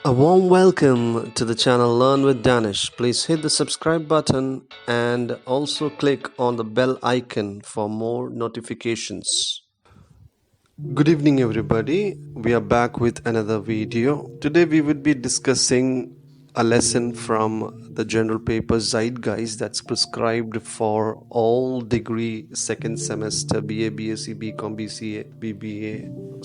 A warm welcome to the channel Learn with Danish. Please hit the subscribe button and also click on the bell icon for more notifications. Good evening everybody. We are back with another video. Today we would be discussing a lesson from the general paper Zeitgeist that's prescribed for all degree second semester BA, BSc, BCom, BCA, BBA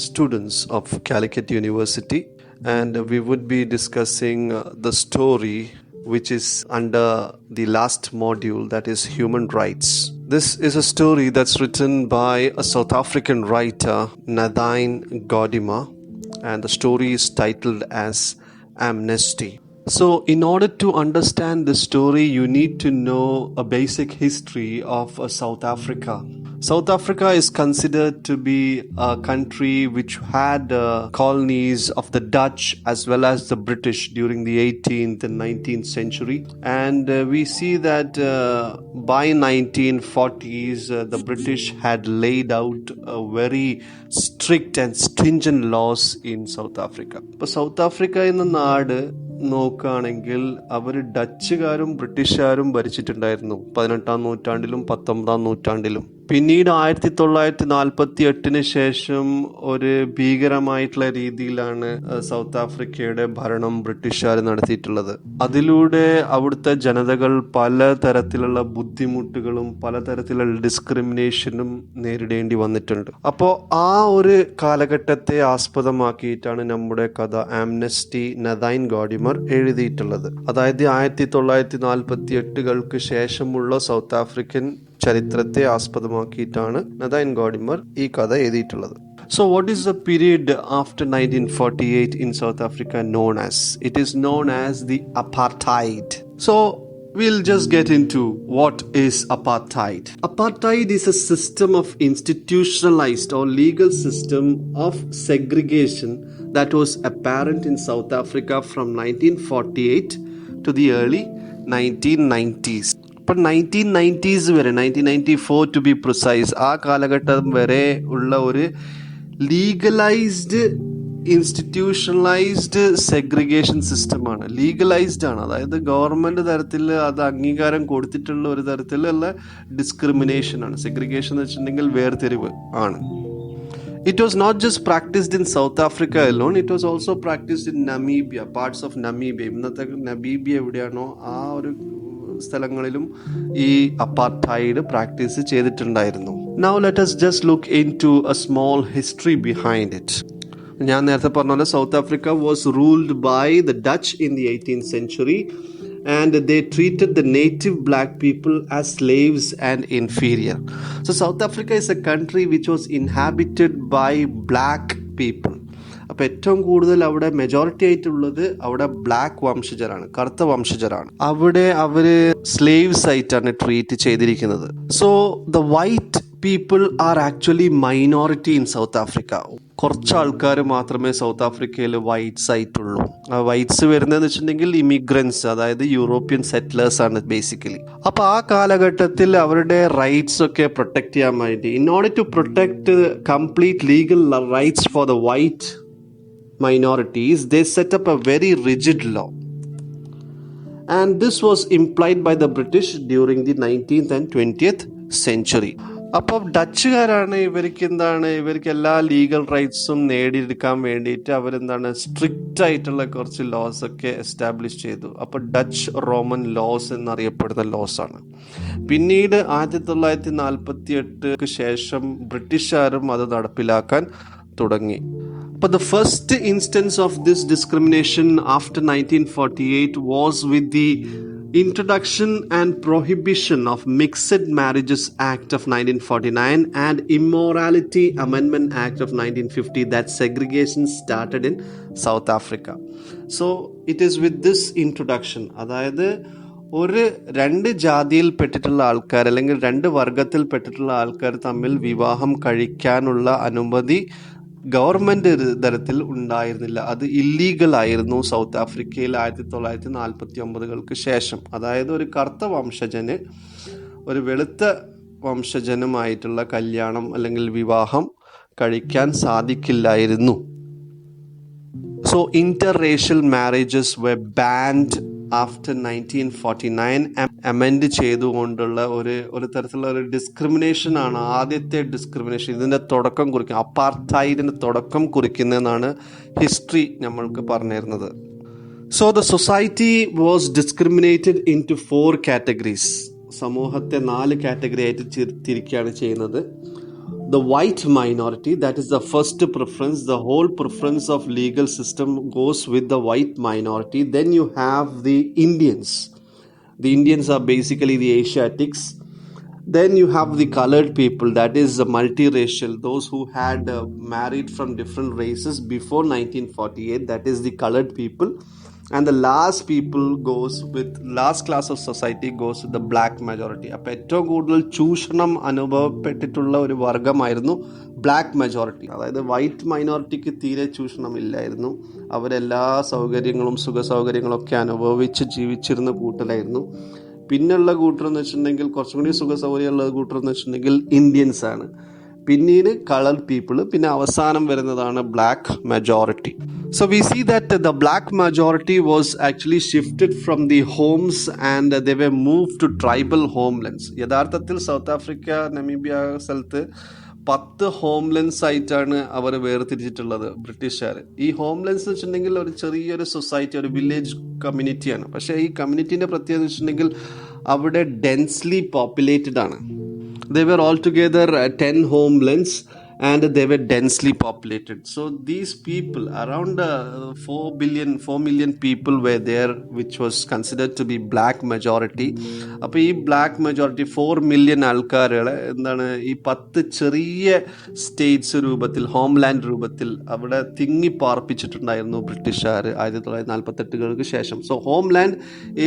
students of Calicut University. And we would be discussing the story which is under the last module, that is human rights. This is a story that's written by a South African writer, Nadine Gordimer, and the story is titled as AMNESTY. So in order to understand the story, you need to know a basic history of South Africa. South Africa is considered to be a country which had colonies of the Dutch as well as the British during the 18th and 19th century. And we see that by 1940s, the British had laid out a very strict and stringent laws in South Africa. But South Africa in the നാട് നോക്കുകയാണെങ്കിൽ അവർ ഡച്ചുകാരും ബ്രിട്ടീഷുകാരും ഭരിച്ചിട്ടുണ്ടായിരുന്നു 18-ാം നൂറ്റാണ്ടിലും 19-ാം നൂറ്റാണ്ടിലും. പിന്നീട് 1948 ശേഷം ഒരു ഭീകരമായിട്ടുള്ള രീതിയിലാണ് south ആഫ്രിക്കയുടെ ഭരണം ബ്രിട്ടീഷുകാർ നടത്തിയിട്ടുള്ളത്. അതിലൂടെ അവിടുത്തെ ജനതകൾ പലതരത്തിലുള്ള ബുദ്ധിമുട്ടുകളും പലതരത്തിലുള്ള ഡിസ്ക്രിമിനേഷനും നേരിടേണ്ടി വന്നിട്ടുണ്ട്. അപ്പോൾ ആ ഒരു കാലഘട്ടത്തെ ആസ്പദമാക്കിയിട്ടാണ് നമ്മുടെ കഥ ആംനെസ്റ്റി നദൈൻ ഗോഡിമർ എഴുതിയിട്ടുള്ളത്. അതായത് 1948 ശേഷമുള്ള സൗത്ത് ആഫ്രിക്കൻ ചരിത്രത്തെ ആസ്പദമാക്കിയിട്ടാണ് നദൈൻ ഗോഡിമർ ഈ കഥ എഴുതിയിട്ടുള്ളത്. So what is the period after 1948 in South Africa known as? It is known as the apartheid. So we'll just get into what is apartheid. Apartheid is a system of institutionalized or legal system of segregation that was apparent in South Africa from 1948 to the early 1990s. ഇപ്പം 1990s വരെ 1994 to B precise, ആ കാലഘട്ടം വരെ ഉള്ള ഒരു legalised institutionalised segregation സിസ്റ്റമാണ്. Legalised ആണ്, അതായത് ഗവൺമെൻറ് തരത്തിൽ അത് അംഗീകാരം കൊടുത്തിട്ടുള്ള ഒരു തരത്തിലുള്ള ഡിസ്ക്രിമിനേഷൻ ആണ്. സെഗ്രിഗേഷൻ എന്ന് വെച്ചിട്ടുണ്ടെങ്കിൽ വേർതിരിവ് ആണ്. It was not just practiced in South Africa alone, it was also practiced in Namibia, parts of Namibia. ഇന്നത്തെ നമീബിയ എവിടെയാണോ ആ ഒരു സ്ഥലങ്ങളിലും ഈ അപ്പാർട്ടൈഡ് പ്രാക്ടീസ് ചെയ്തിട്ടുണ്ടായിരുന്നു. Now let us just look into a small history behind it. ഞാൻ നേരത്തെ പറഞ്ഞ പോലെ South Africa was ruled by the Dutch in the 18th century and they treated the native black people as slaves and inferior. So South Africa is a country which was inhabited by black people. അപ്പോൾ ഏറ്റവും കൂടുതൽ അവിടെ majority ആയിട്ടുള്ളത് അവിടെ black വംശജരാണ്, കറുത്ത വംശജരാണ്. അവിടെ അവര് slaves ആയിട്ടാണ് ട്രീറ്റ് ചെയ്തിരിക്കുന്നത്. So the white people are actually minority in south Africa. കുറച്ച് ആൾക്കാർ മാത്രമേ സൗത്ത് ആഫ്രിക്കയിൽ വൈറ്റ്സ് ആയിട്ടുള്ളൂ. ആ വൈറ്റ്സ് വരുന്നതെന്ന് വെച്ചിട്ടുണ്ടെങ്കിൽ ഇമിഗ്രൻസ്, അതായത് യൂറോപ്യൻ സെറ്റിലേഴ്സ് ആണ് ബേസിക്കലി. അപ്പോൾ ആ കാലഘട്ടത്തിൽ അവരുടെ റൈറ്റ്സ് ഒക്കെ പ്രൊട്ടക്ട് ചെയ്യാൻ വേണ്ടി, in order to protect complete legal rights for the white minorities, they set up a very rigid law, and this was implied by the British during the 19th and 20th century. അപ്പോൾ ഡച്ചുകാരാണ് ഇവർക്ക് എല്ലാ legal റൈറ്റ്സും നേടിയെടുക്കാൻ വേണ്ടിയിട്ട് അവരെന്താണ് strict ആയിട്ടുള്ള കുറച്ച് loss ഒക്കെ establish ചെയ്തു. അപ്പോൾ ഡച്ച് റോമൻ ലോസ് എന്നറിയപ്പെടുന്ന ലോസ് ആണ്. പിന്നീട് 1948 ശേഷം ബ്രിട്ടീഷുകാരും അത് നടപ്പിലാക്കാൻ തുടങ്ങി. But the first instance of this discrimination after 1948 was with the Introduction and Prohibition of Mixed Marriages Act of 1949 and Immorality Amendment Act of 1950 that segregation started in South Africa. So it is with this introduction, അതായത് ഒരു രണ്ട് ജാതിയിൽ പെട്ടിട്ടുള്ള ആൾക്കാർ അല്ലെങ്കിൽ രണ്ട് വർഗത്തിൽ പെട്ടിട്ടുള്ള ആൾക്കാർ തമ്മിൽ വിവാഹം കഴിക്കാനുള്ള അനുമതി ഗവൺമെന്റ് തലത്തിൽ ഉണ്ടായിരുന്നില്ല. അത് ഇല്ലീഗൽ ആയിരുന്നു സൗത്ത് ആഫ്രിക്കയിൽ 1949 ശേഷം. അതായത് ഒരു കറുത്ത വംശജന് ഒരു വെളുത്ത വംശജനുമായിട്ടുള്ള കല്യാണം അല്ലെങ്കിൽ വിവാഹം കഴിക്കാൻ സാധിക്കില്ലായിരുന്നു. So interracial marriages were banned after 1949. Amend ചെയ്തുകൊണ്ടുള്ള ഒരു തരത്തിലുള്ള ഒരു ഡിസ്ക്രിമിനേഷൻ ആണ് ആദ്യത്തെ ഡിസ്ക്രിമിനേഷൻ. ഇതിൻ്റെ തുടക്കം കുറിക്കുക, അപ്പാർത്തൈഡിന് തുടക്കം കുറിക്കുന്നതെന്നാണ് ഹിസ്റ്ററി നമ്മൾക്ക് പറഞ്ഞു തരുന്നത്. So the society was discriminated into 4 categories. സമൂഹത്തെ 4 കാറ്റഗറി ആയിട്ട് തിരിക്കുകയാണ് ചെയ്യുന്നത്. The white minority, that is the first preference. The whole preference of legal system goes with the white minority. Then you have the Indians. The Indians are basically the Asiatics. Then you have the colored people, that is the multiracial, those who had married from different races before 1948, that is the colored people. And the last class of society goes with the black majority. അപ്പോൾ ഏറ്റവും കൂടുതൽ ചൂഷണം അനുഭവപ്പെട്ടിട്ടുള്ള ഒരു വർഗമായിരുന്നു black majority. അതായത് white മൈനോറിറ്റിക്ക് തീരെ ചൂഷണം ഇല്ലായിരുന്നു. അവരെല്ലാ സൗകര്യങ്ങളും സുഖ സൗകര്യങ്ങളൊക്കെ അനുഭവിച്ച് ജീവിച്ചിരുന്ന കൂട്ടരായിരുന്നു. പിന്നെയുള്ള കൂട്ടർ എന്ന് വെച്ചിട്ടുണ്ടെങ്കിൽ കുറച്ചും കൂടി സുഖ സൗകര്യമുള്ള കൂട്ടർ എന്ന് വെച്ചിട്ടുണ്ടെങ്കിൽ ഇന്ത്യൻസ് ആണ്. പിന്നീട് കളർഡ് പീപ്പിൾ, പിന്നെ അവസാനം വരുന്നതാണ് black majority. So we see that the black majority was actually shifted from the homes and they were moved to tribal homelands. യഥാർത്ഥത്തിൽ സൗത്ത് ആഫ്രിക്ക, നമീബിയ സ്ഥലത്ത് 10 ഹോംലെൻസ് ആയിട്ടാണ് അവർ വേർതിരിച്ചിട്ടുള്ളത് ബ്രിട്ടീഷുകാർ. ഈ ഹോംലെൻസ് എന്ന് വെച്ചിട്ടുണ്ടെങ്കിൽ ഒരു ചെറിയൊരു സൊസൈറ്റി, ഒരു വില്ലേജ് കമ്മ്യൂണിറ്റിയാണ്. പക്ഷേ ഈ കമ്മ്യൂണിറ്റീൻ്റെ പ്രത്യേകത എന്ന് വെച്ചിട്ടുണ്ടെങ്കിൽ അവിടെ ഡെൻസ്ലി പോപ്പുലേറ്റഡ് ആണ്. They were altogether 10 homelands and they were densely populated. So these people, around 4 million people were there, which was considered to be black majority. അപ്പോൾ ഈ ബ്ലാക്ക് മജോറിറ്റി 4 million ആൾക്കാരുകളെ എന്താണ് ഈ 10 ചെറിയ സ്റ്റേറ്റ്സ് രൂപത്തിൽ, ഹോംലാൻഡ് രൂപത്തിൽ അവിടെ തിങ്ങി പാർപ്പിച്ചിട്ടുണ്ടായിരുന്നു ബ്രിട്ടീഷുകാർ 1948 ശേഷം. So homeland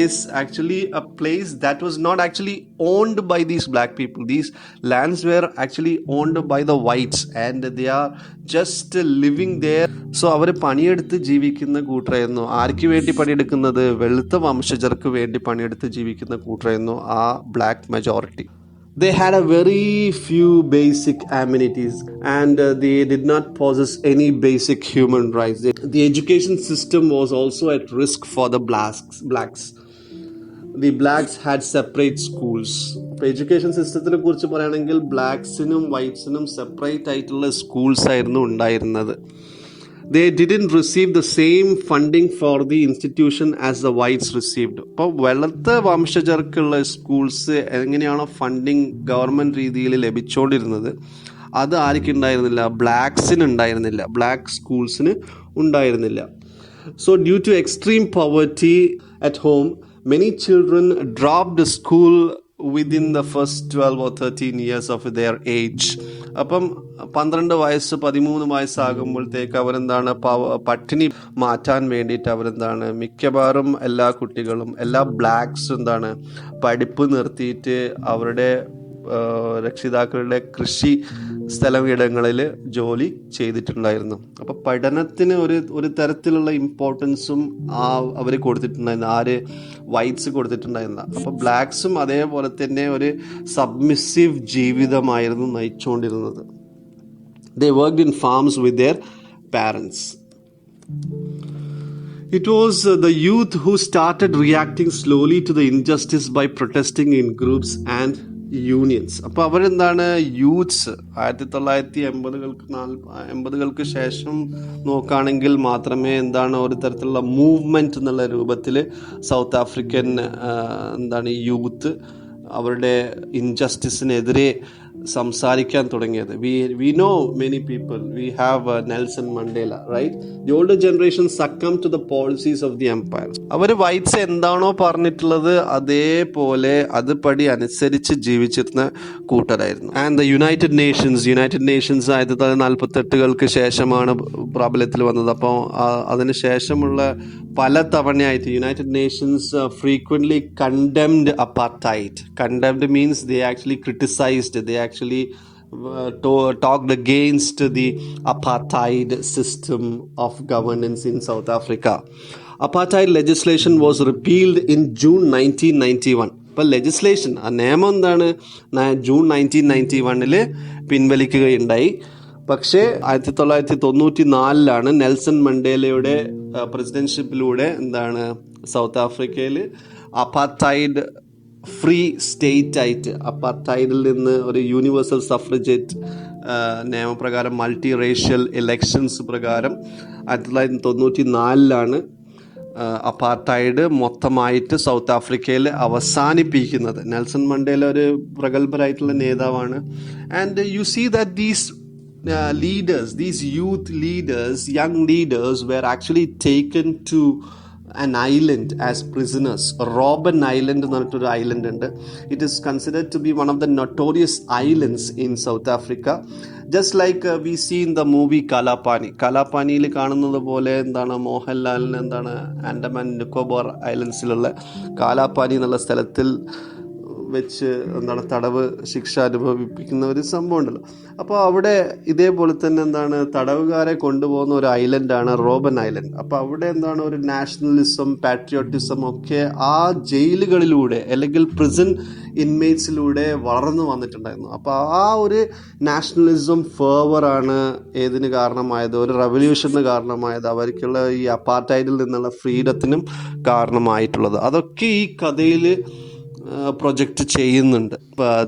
is actually a place that was not actually owned by these black people. These lands were actually owned by the whites and they are just living there. So അവർ പണിയെടുത്ത് ജീവിക്കുന്ന കൂട്ടരായിരുന്നു. ആർക്ക് വേണ്ടി പണിയെടുക്കുന്നത്? വെളുത്ത വംശജർക്ക് വേണ്ടി പണിയെടുത്ത് ജീവിക്കുന്ന കൂട്ടരായിരുന്നു ആ black majority. They had a very few basic amenities and they did not possess any basic human rights. The education system was also at risk for the blacks. The blacks had separate schools. ഇപ്പോൾ education സിസ്റ്റത്തിനെ കുറിച്ച് പറയുകയാണെങ്കിൽ ബ്ലാക്സിനും വൈറ്റ്സിനും separate ആയിട്ടുള്ള schools ആയിരുന്നു ഉണ്ടായിരുന്നത്. They didn't receive the same funding for the institution as the whites received. അപ്പോൾ വെളുത്ത വംശജർക്കുള്ള schools എങ്ങനെയാണോ funding government രീതിയിൽ ലഭിച്ചുകൊണ്ടിരുന്നത്, അത് ആർക്കുണ്ടായിരുന്നില്ല? ബ്ലാക്സിന് ഉണ്ടായിരുന്നില്ല, ബ്ലാക്ക് സ്കൂൾസിന് ഉണ്ടായിരുന്നില്ല. So due to extreme poverty at home, many children dropped school within the first 12 or 13 years of their age. അപ്പം 12 വയസ്സ് 13 വയസ്സാകുമ്പോഴത്തേക്ക് അവരെന്താണ് പട്ടിണി മാറ്റാൻ വേണ്ടിയിട്ട് അവരെന്താണ് മിക്കവാറും എല്ലാ കുട്ടികളും, എല്ലാ ബ്ലാക്സ് എന്താണ് പഠിപ്പ് നിർത്തിയിട്ട് അവരുടെ രക്ഷിതാക്കളുടെ കൃഷി സ്ഥലമിടങ്ങളിൽ ജോലി ചെയ്തിട്ടുണ്ടായിരുന്നു. അപ്പോൾ പഠനത്തിന് ഒരു തരത്തിലുള്ള ഇമ്പോർട്ടൻസും അവർ കൊടുത്തിട്ടുണ്ടായിരുന്നു. ആര്? വൈറ്റ്സ് കൊടുത്തിട്ടുണ്ടായിരുന്ന. അപ്പോൾ ബ്ലാക്സും അതേപോലെ തന്നെ ഒരു സബ്മിസീവ് ജീവിതമായിരുന്നു നയിച്ചുകൊണ്ടിരുന്നത്. They worked in farms with their parents. It was the youth who started reacting slowly to the injustice by protesting in groups and unions. അപ്പോൾ അവരെന്താണ് യൂത്ത്സ് 1980-കൾക്ക് ശേഷം നോക്കുകയാണെങ്കിൽ മാത്രമേ എന്താണ് ഒരു തരത്തിലുള്ള മൂവ്മെൻറ്റ് എന്നുള്ള രൂപത്തിൽ സൗത്ത് ആഫ്രിക്കൻ എന്താണ് യൂത്ത് അവരുടെ ഇൻജസ്റ്റിസിനെതിരെ സംസാരിക്കാൻ തുടങ്ങിയത്. We know many people. We have Nelson Mandela, right? The older generation succumbed to the policies of the empire. അവർ വൈറ്റ്സ് എന്താണോ പറഞ്ഞിട്ടുള്ളത് അതേപോലെ അതുപടി അനുസരിച്ച് ജീവിച്ചിരുന്ന കൂട്ടരായിരുന്നു. ആൻഡ് ദ യുണൈറ്റഡ് നേഷൻസ് 1948-കൾക്ക് ശേഷമാണ് പ്രാബല്യത്തിൽ വന്നത്. അപ്പോൾ അതിന് ശേഷമുള്ള പല തവണയായിട്ട് United Nations frequently condemned apartheid. Condemned means they actually criticized, they actually talked against the apartheid system of governance in South Africa. Apartheid legislation was repealed in June 1991. ഇപ്പോൾ ലെജിസ്ലേഷൻ, ആ നിയമം എന്താണ്, ജൂൺ 1991 പിൻവലിക്കുകയുണ്ടായി. പക്ഷേ 1994 നെൽസൺ മണ്ടേലയുടെ പ്രസിഡൻഷിപ്പിലൂടെ സൗത്ത് ആഫ്രിക്കയിൽ അപ്പാർത്തൈഡ് free state ആയിട്ട്, അപ്പാർത്തൈഡിൽ നിന്ന് ഒരു universal സഫ്രജറ്റ് നിയമപ്രകാരം മൾട്ടി റേഷ്യൽ ഇലക്ഷൻസ് പ്രകാരം 1994 അപ്പാർത്തൈഡ് മൊത്തമായിട്ട് സൗത്ത് ആഫ്രിക്കയിൽ അവസാനിപ്പിക്കുന്നത്. നെൽസൺ മണ്ടേല ഒരു പ്രഗത്ഭരായിട്ടുള്ള നേതാവാണ്. And you see that these leaders, these youth leaders, young leaders were actually taken to an island as prisoners. Robben Island എന്ന് പറഞ്ഞിട്ടൊരു ഐലൻഡ് ഉണ്ട്. It is considered to be one of the notorious islands in South Africa. Just like we see in the movie കലാപാനിയിൽ കാണുന്നത് പോലെ മോഹൻലാലിന് ആൻഡമാൻ നിക്കോബാർ ഐലൻഡ്സിലുള്ള കാലാപാനി എന്നുള്ള സ്ഥലത്തിൽ വെച്ച് തടവ് ശിക്ഷ അനുഭവിപ്പിക്കുന്ന ഒരു സംഭവം ഉണ്ടല്ലോ. അപ്പോൾ അവിടെ ഇതേപോലെ തന്നെ തടവുകാരെ കൊണ്ടുപോകുന്ന ഒരു ഐലൻഡാണ് റോബൻ ഐലൻഡ്. അപ്പോൾ അവിടെ ഒരു നാഷണലിസം, പാട്രിയോട്ടിസം ഒക്കെ ആ ജയിലുകളിലൂടെ അല്ലെങ്കിൽ പ്രിസൺ ഇൻമേറ്റ്സിലൂടെ വളർന്നു വന്നിട്ടുണ്ടായിരുന്നു. അപ്പോൾ ആ ഒരു നാഷണലിസം ഫേവറാണ് ഏതിന് കാരണമായത്, ഒരു റവല്യൂഷന് കാരണമായത്, അവർക്കുള്ള ഈ അപ്പാർത്തൈഡിൽ നിന്നുള്ള ഫ്രീഡത്തിനും കാരണമായിട്ടുള്ളത്. അതൊക്കെ ഈ കഥയിൽ പ്രൊജക്റ്റ് ചെയ്യുന്നുണ്ട്.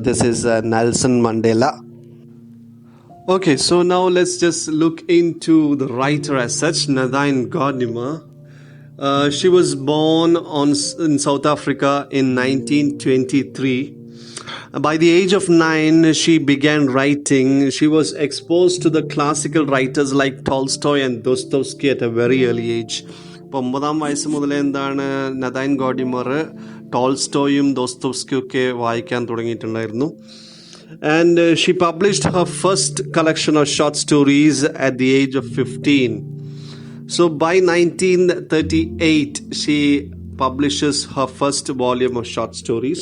This is Nelson Mandela. Okay, so now let's just look into the writer as such, Nadine Gordimer. She was born in South Africa in 1923. By the age of 9, she began writing. She was exposed to the classical writers like Tolstoy and Dostoevsky at a very early age. 9 വയസ്സ് മുതലേ നദൈൻ Gordimer ടോൾസ്റ്റോയും ദോസ്തോവ്സ്കിയും ഒക്കെ വായിക്കാൻ തുടങ്ങിയിട്ടുണ്ടായിരുന്നു. And she published her first collection of short stories at the age of 15. So by 1938 she publishes her first volume of short stories.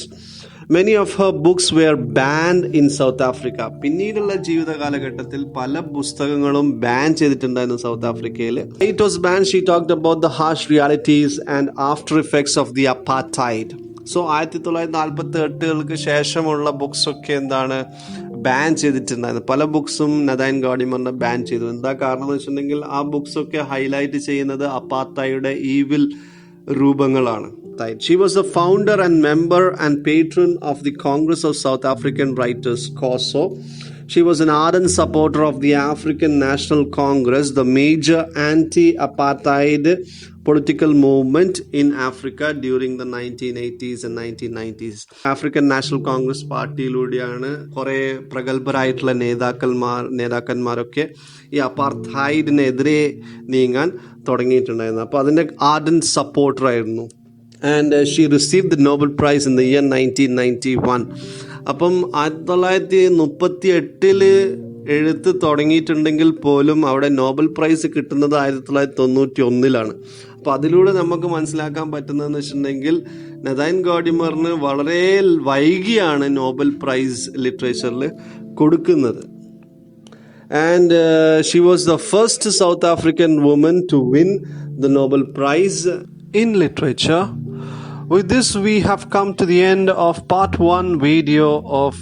Many of her books were banned in South Africa. പിന്നീടുള്ള ജീവിത കാലഘട്ടത്തിൽ പല പുസ്തകങ്ങളും ban ചെയ്തിട്ടുണ്ടായിരുന്നു south ആഫ്രിക്കയിൽ. It was banned. She talked about the harsh realities and after effects of the apartheid. So 1948 ശേഷമുള്ള books ഒക്കെ ban ചെയ്തിട്ടുണ്ടായിരുന്നു. പല ബുക്സും നദൈൻ ഗോഡിമറിനെ ബാൻ ചെയ്തു. എന്താ കാരണം എന്ന് വെച്ചിട്ടുണ്ടെങ്കിൽ ആ ബുക്സ് ഒക്കെ ഹൈലൈറ്റ് ചെയ്യുന്നത് അപ്പാർത്തൈഡ് ഈവിൽ രൂപങ്ങളാണ്. She was the founder and member and patron of the Congress of South African Writers, COSO. She was an ardent supporter of the African National Congress, the major anti-apartheid political movement in Africa during the 1980s and 1990s. African National Congress പാർട്ടിയിലൂടെയാണ് കുറേ പ്രഗത്ഭരായിട്ടുള്ള നേതാക്കന്മാരൊക്കെ ഈ അപ്പാർത്തൈഡിനെതിരെ നീങ്ങാൻ തുടങ്ങിയിട്ടുണ്ടായിരുന്നു. അപ്പോൾ അതിൻ്റെ ardent സപ്പോർട്ടറായിരുന്നു. And she received the Nobel Prize in the year 1991. അപ്പം 1938 എഴുത്ത് തുടങ്ങിയിട്ടുണ്ടെങ്കിൽ പോലും അവിടെ Nobel prize കിട്ടുന്നത് 1991. അപ്പോൾ അതിലൂടെ നമുക്ക് മനസ്സിലാക്കാൻ പറ്റുന്നതെന്ന് വെച്ചിട്ടുണ്ടെങ്കിൽ നദൈൻ ഗോഡിമറിന് വളരെ വൈകിയാണ് നോബൽ പ്രൈസ് ലിറ്ററേച്ചറിൽ കൊടുക്കുന്നത്. And she was the first South African woman to win the Nobel Prize in literature. With this, we have come to the end of part 1 video of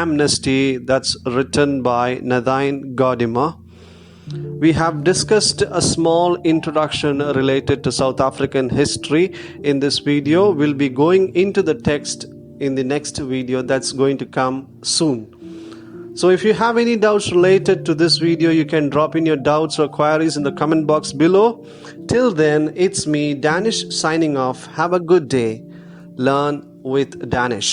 Amnesty that's written by Nadine Gordimer. We have discussed a small introduction related to South African history in this video. We'll be going into the text in the next video that's going to come soon. So if you have any doubts related to this video, you can drop in your doubts or queries in the comment box below. Till then, it's me, Danish, signing off. Have a good day. Learn with Danish.